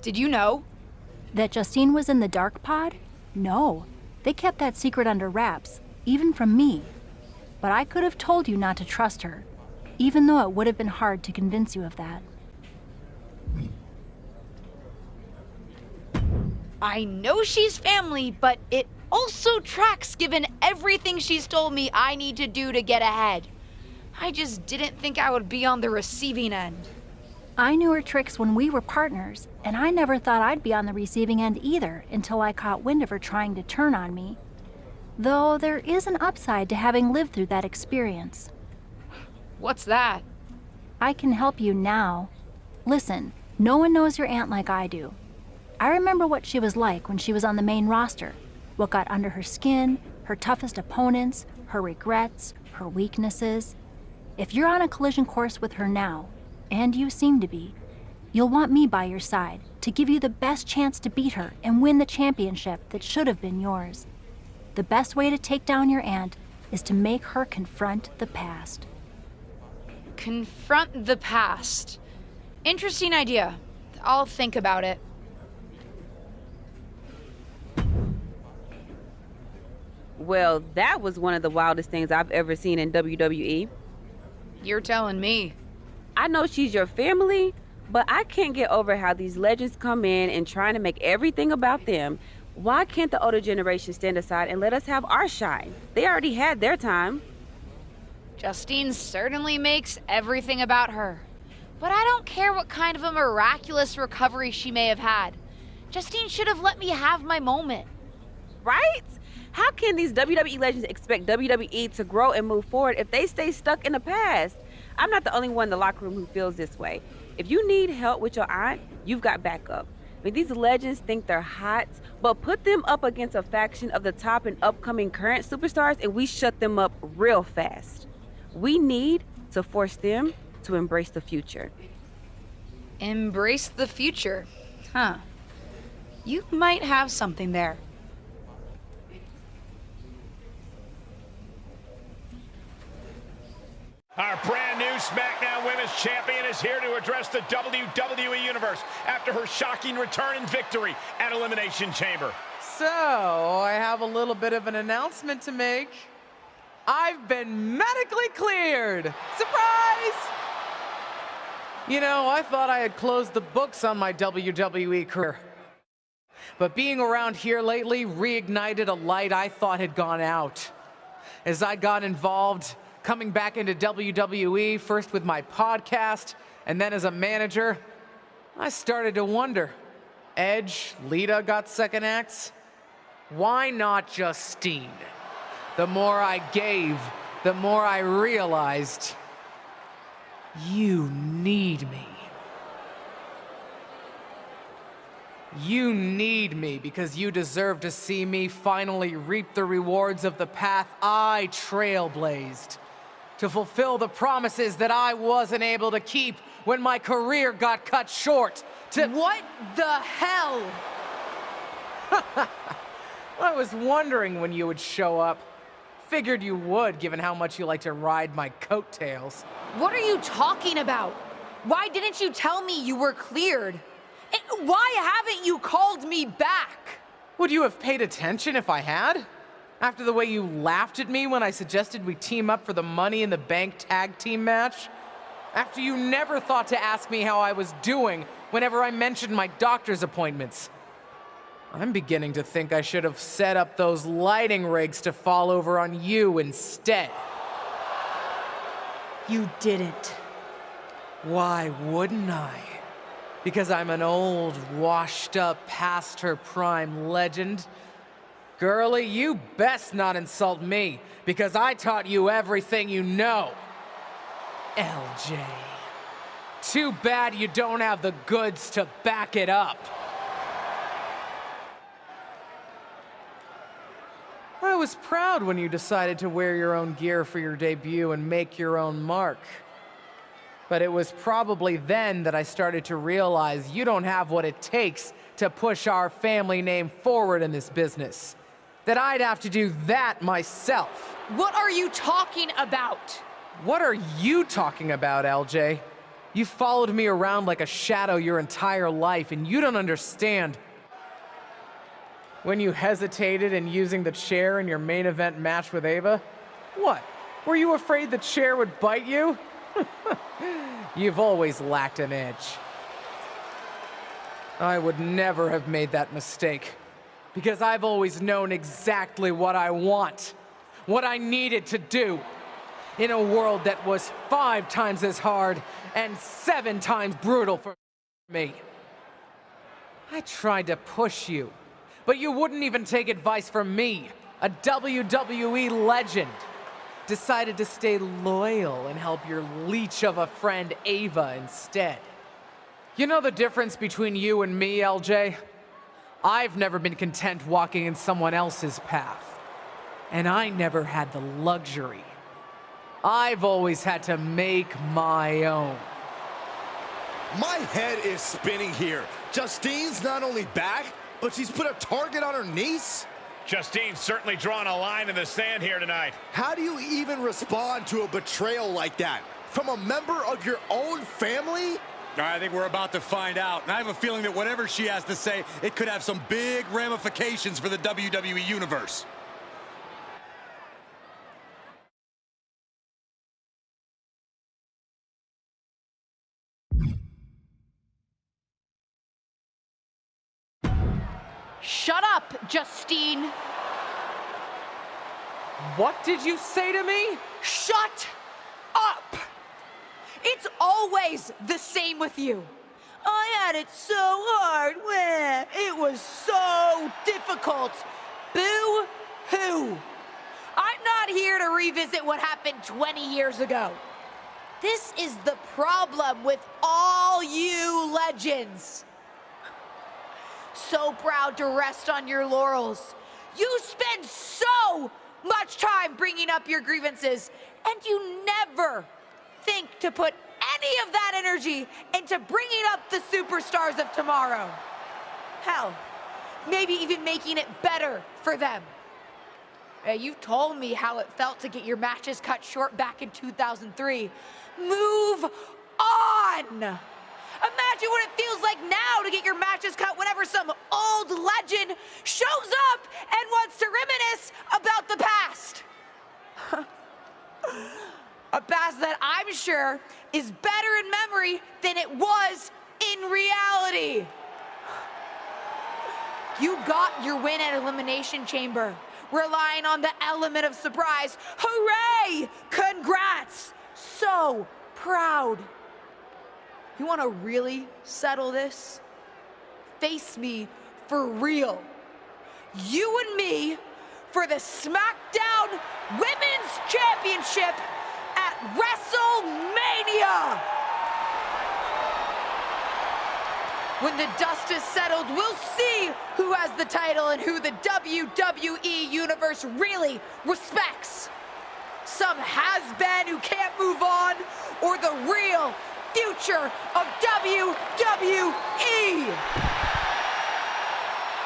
Did you know? That Justine was in the dark pod? No. They kept that secret under wraps, even from me. But I could have told you not to trust her, even though it would have been hard to convince you of that. I know she's family, but it also tracks given everything she's told me I need to do to get ahead. I just didn't think I would be on the receiving end. I knew her tricks when we were partners, and I never thought I'd be on the receiving end either until I caught wind of her trying to turn on me. Though there is an upside to having lived through that experience. What's that? I can help you now. Listen, no one knows your aunt like I do. I remember what she was like when she was on the main roster, what got under her skin, her toughest opponents, her regrets, her weaknesses. If you're on a collision course with her now, and you seem to be, you'll want me by your side to give you the best chance to beat her and win the championship that should have been yours. The best way to take down your aunt is to make her confront the past. Confront the past. Interesting idea. I'll think about it. Well, that was one of the wildest things I've ever seen in WWE. You're telling me. I know she's your family, but I can't get over how these legends come in and trying to make everything about them. Why can't the older generation stand aside and let us have our shine? They already had their time. Justine certainly makes everything about her. But I don't care what kind of a miraculous recovery she may have had. Justine should have let me have my moment. Right? How can these WWE legends expect WWE to grow and move forward if they stay stuck in the past? I'm not the only one in the locker room who feels this way. If you need help with your aunt, you've got backup. I mean, these legends think they're hot, but put them up against a faction of the top and upcoming current superstars and we shut them up real fast. We need to force them to embrace the future. Embrace the future? Huh. You might have something there. Our brand new SmackDown Women's Champion is here to address the WWE Universe after her shocking return and victory at Elimination Chamber. So, I have a little bit of an announcement to make. I've been medically cleared! Surprise! You know, I thought I had closed the books on my WWE career. But being around here lately reignited a light I thought had gone out. As I got involved, coming back into WWE, first with my podcast, and then as a manager, I started to wonder. Edge, Lita got second acts. Why not Justine? The more I gave, the more I realized, you need me. You need me because you deserve to see me finally reap the rewards of the path I trailblazed. To fulfill the promises that I wasn't able to keep when my career got cut short. What the hell? I was wondering when you would show up. Figured you would, given how much you like to ride my coattails. What are you talking about? Why didn't you tell me you were cleared? And why haven't you called me back? Would you have paid attention if I had? After the way you laughed at me when I suggested we team up for the Money in the Bank tag team match? After you never thought to ask me how I was doing whenever I mentioned my doctor's appointments? I'm beginning to think I should have set up those lighting rigs to fall over on you instead. You didn't. Why wouldn't I? Because I'm an old, washed-up, past-her-prime legend? Girlie, you best not insult me, because I taught you everything you know. LJ. Too bad you don't have the goods to back it up. I was proud when you decided to wear your own gear for your debut and make your own mark. But it was probably then that I started to realize you don't have what it takes to push our family name forward in this business. That I'd have to do that myself. What are you talking about? What are you talking about, LJ? You followed me around like a shadow your entire life, and you don't understand. When you hesitated in using the chair in your main event match with Ava, what? Were you afraid the chair would bite you? You've always lacked an edge. I would never have made that mistake, because I've always known exactly what I want, what I needed to do, in a world that was 5 times as hard and 7 times brutal for me. I tried to push you, but you wouldn't even take advice from me, a WWE legend. Decided to stay loyal and help your leech of a friend Ava instead. You know the difference between you and me, LJ? I've never been content walking in someone else's path. And I never had the luxury. I've always had to make my own. My head is spinning here. Justine's not only back, but she's put a target on her niece? Justine certainly drawing a line in the sand here tonight. How do you even respond to a betrayal like that? From a member of your own family? I think we're about to find out. And I have a feeling that whatever she has to say, it could have some big ramifications for the WWE Universe. Shut up, Justine! What did you say to me? Shut up! It's always the same with you. I had it so hard. It was so difficult. Boo-hoo. I'm not here to revisit what happened 20 years ago. This is the problem with all you legends. So proud to rest on your laurels. You spend so much time bringing up your grievances, and you never think to put any of that energy into bringing up the superstars of tomorrow. Hell, maybe even making it better for them. You've told me how it felt to get your matches cut short back in 2003. Move on! Imagine what it feels like now to get your matches cut whenever some old legend shows up and wants to reminisce about the past. A past that I'm sure is better in memory than it was in reality. You got your win at Elimination Chamber, relying on the element of surprise. Hooray! Congrats! So proud. You want to really settle this? Face me for real. You and me for the SmackDown Women's Championship at WrestleMania. When the dust is settled, we'll see who has the title and who the WWE Universe really respects. Some has-been who can't move on, or the real future of WWE.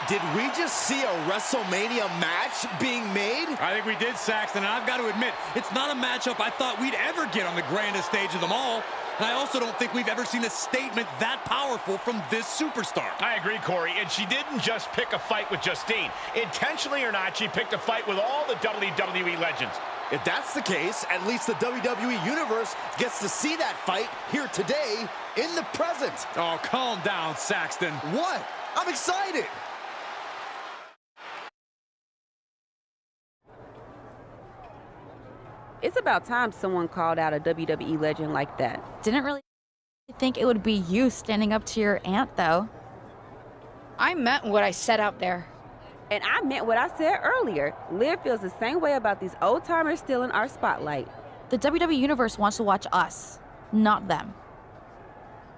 Did we just see a WrestleMania match being made? I think we did, Saxton, and I've got to admit, it's not a matchup I thought we'd ever get on the grandest stage of them all. And I also don't think we've ever seen a statement that powerful from this superstar. I agree, Corey, and she didn't just pick a fight with Justine. Intentionally or not, she picked a fight with all the WWE legends. If that's the case, at least the WWE Universe gets to see that fight here today in the present. Oh, calm down, Saxton. What? I'm excited. It's about time someone called out a WWE legend like that. Didn't really think it would be you standing up to your aunt, though. I meant what I said out there. And I meant what I said earlier. Liv feels the same way about these old-timers still in our spotlight. The WWE Universe wants to watch us, not them.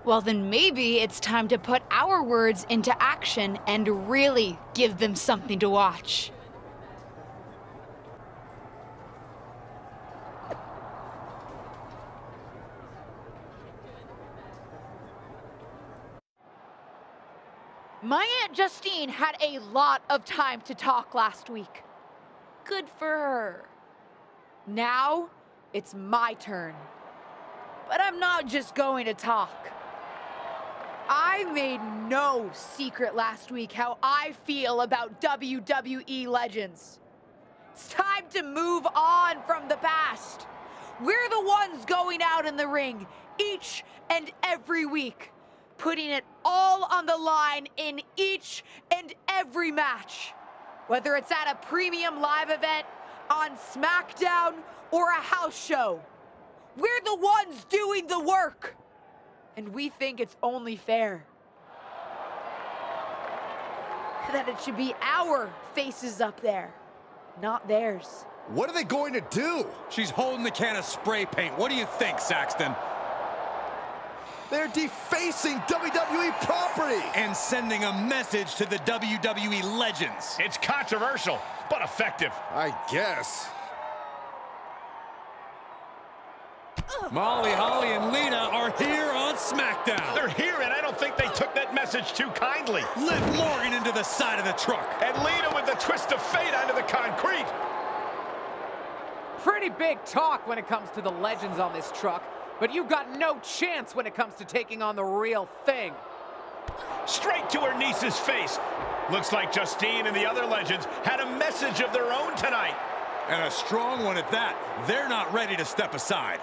Well, then maybe it's time to put our words into action and really give them something to watch. My Aunt Justine had a lot of time to talk last week. Good for her. Now, it's my turn. but I'm not just going to talk. I made no secret last week how I feel about WWE legends. It's time to move on from the past. We're the ones going out in the ring each and every week, putting it all on the line in each and every match. Whether it's at a premium live event, on SmackDown, or a house show. We're the ones doing the work. And we think it's only fair that it should be our faces up there, not theirs. What are they going to do? She's holding the can of spray paint. What do you think, Saxton? They're defacing WWE property. And sending a message to the WWE legends. It's controversial, but effective. I guess. Molly, Holly, and Lita are here on SmackDown. They're here, and I don't think they took that message too kindly. Liv Morgan into the side of the truck. And Lita with the twist of fate onto the concrete. Pretty big talk when it comes to the legends on this truck, but you've got no chance when it comes to taking on the real thing. Straight to her niece's face. Looks like Justine and the other legends had a message of their own tonight. And a strong one at that. They're not ready to step aside.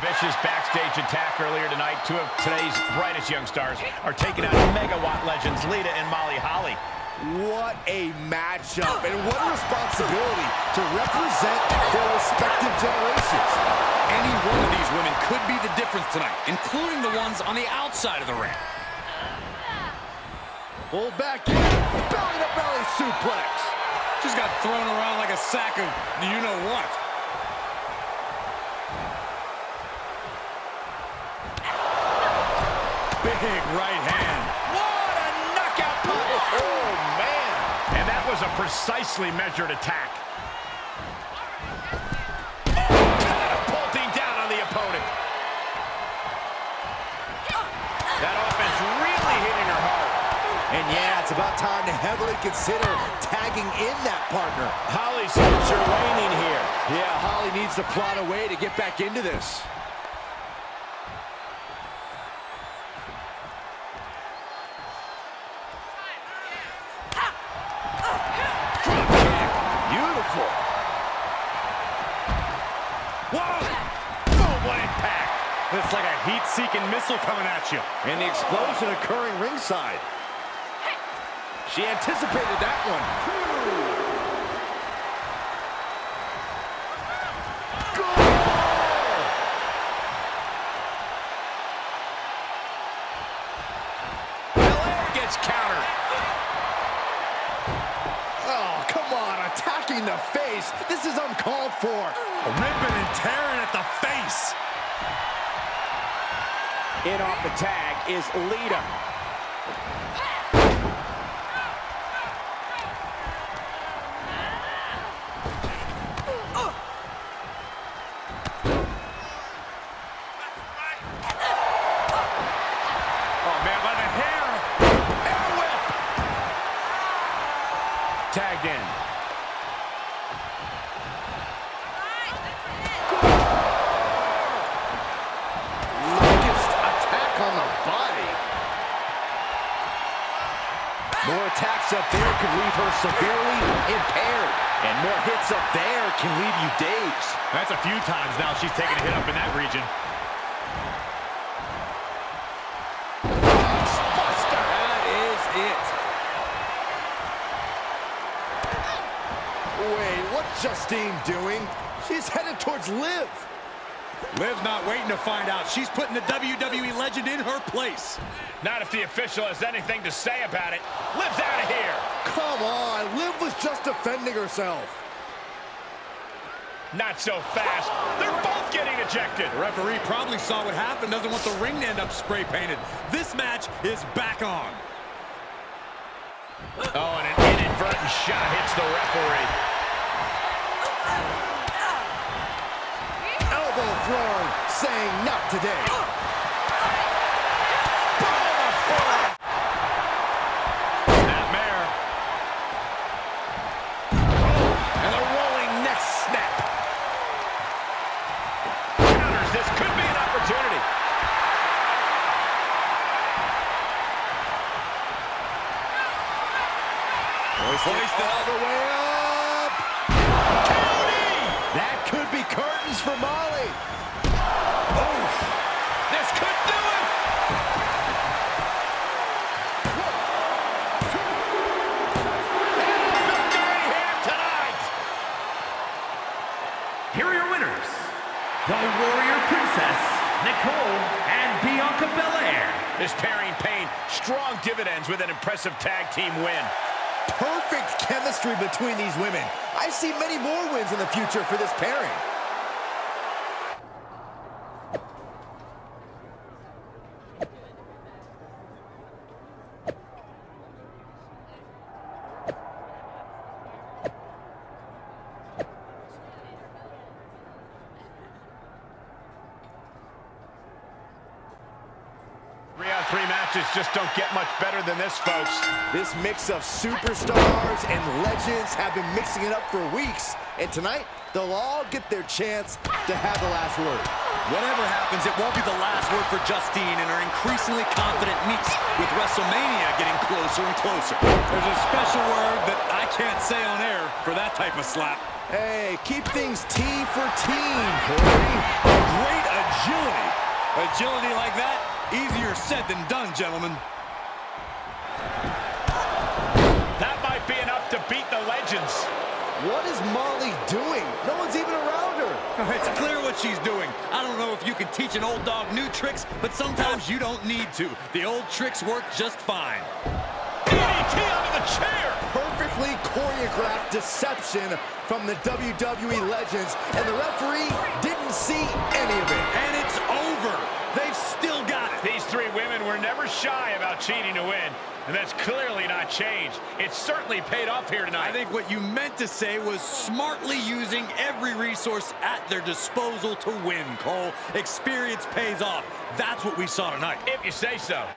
Vicious backstage attack earlier tonight. Two of today's brightest young stars are taking out megawatt legends Lita and Molly Holly. What a matchup, and what a responsibility to represent their respective generations. Any one of these women could be the difference tonight, including the ones on the outside of the ring. Pulled back in, belly-to-belly suplex. Just got thrown around like a sack of you-know-what. Big right hand. What a knockout punch! Oh, man! And that was a precisely measured attack. Catapulting down on the opponent. That offense really hitting her hard. And yeah, it's about time to heavily consider tagging in that partner. Holly's hopes are waning here. Yeah, Holly needs to plot a way to get back into this. Beautiful. Whoa! Boom, what impact. It's like a heat-seeking missile coming at you. And the explosion occurring ringside. She anticipated that one. Goal! Belair gets countered. Oh, come on, attacking the face. This is uncalled for. Ripping and tearing at the face. In off the tag is Lita. Oh, man, by the hair. Air whip. Tagged in. Focused attack on the body. More attacks up there could leave her severely impaired. And more hits up there can leave you dazed. That's a few times now she's taken a hit up in that region. Buster. That is it. Wait, what's Justine doing? She's headed towards Liv. Liv's not waiting to find out. She's putting the WWE legend in her place. Not if the official has anything to say about it. Liv's out of here. Come on, Liv was just defending herself. Not so fast. They're both getting ejected. The referee probably saw what happened, doesn't want the ring to end up spray painted. This match is back on. Oh, and an inadvertent shot hits the referee. Elbow thrown, saying not today. Snapmare. And a rolling neck snap. Counters. This could be an opportunity. Hoisted all the way up. County! That could be curtains for Molly. Oh, This could do it. And victory here tonight. Here are your winners, the Warrior Princess, Nicole and Bianca Belair. This pairing paid strong dividends with an impressive tag team win. perfect chemistry between these women. I see many more wins in the future for this pairing. Three matches just don't get much better than this, folks. This mix of superstars and legends have been mixing it up for weeks. And tonight, they'll all get their chance to have the last word. Whatever happens, it won't be the last word for Justine and her increasingly confident niece, with WrestleMania getting closer and closer. There's a special word that I can't say on air for that type of slap. Hey, keep things T for team, Corey. Great agility. Agility like that, easier said than done, gentlemen. That might be enough to beat the legends. What is Molly doing? No one's even around her. It's clear what she's doing. I don't know if you can teach an old dog new tricks, but sometimes you don't need to. The old tricks work just fine. DDT under the chair. Perfectly choreographed deception from the WWE legends, and the referee didn't see any of it. And it's over. They've still got it. These three women were never shy about cheating to win, and that's clearly not changed. It's certainly paid off here tonight. I think what you meant to say was smartly using every resource at their disposal to win, Cole. Experience pays off. That's what we saw tonight. If you say so.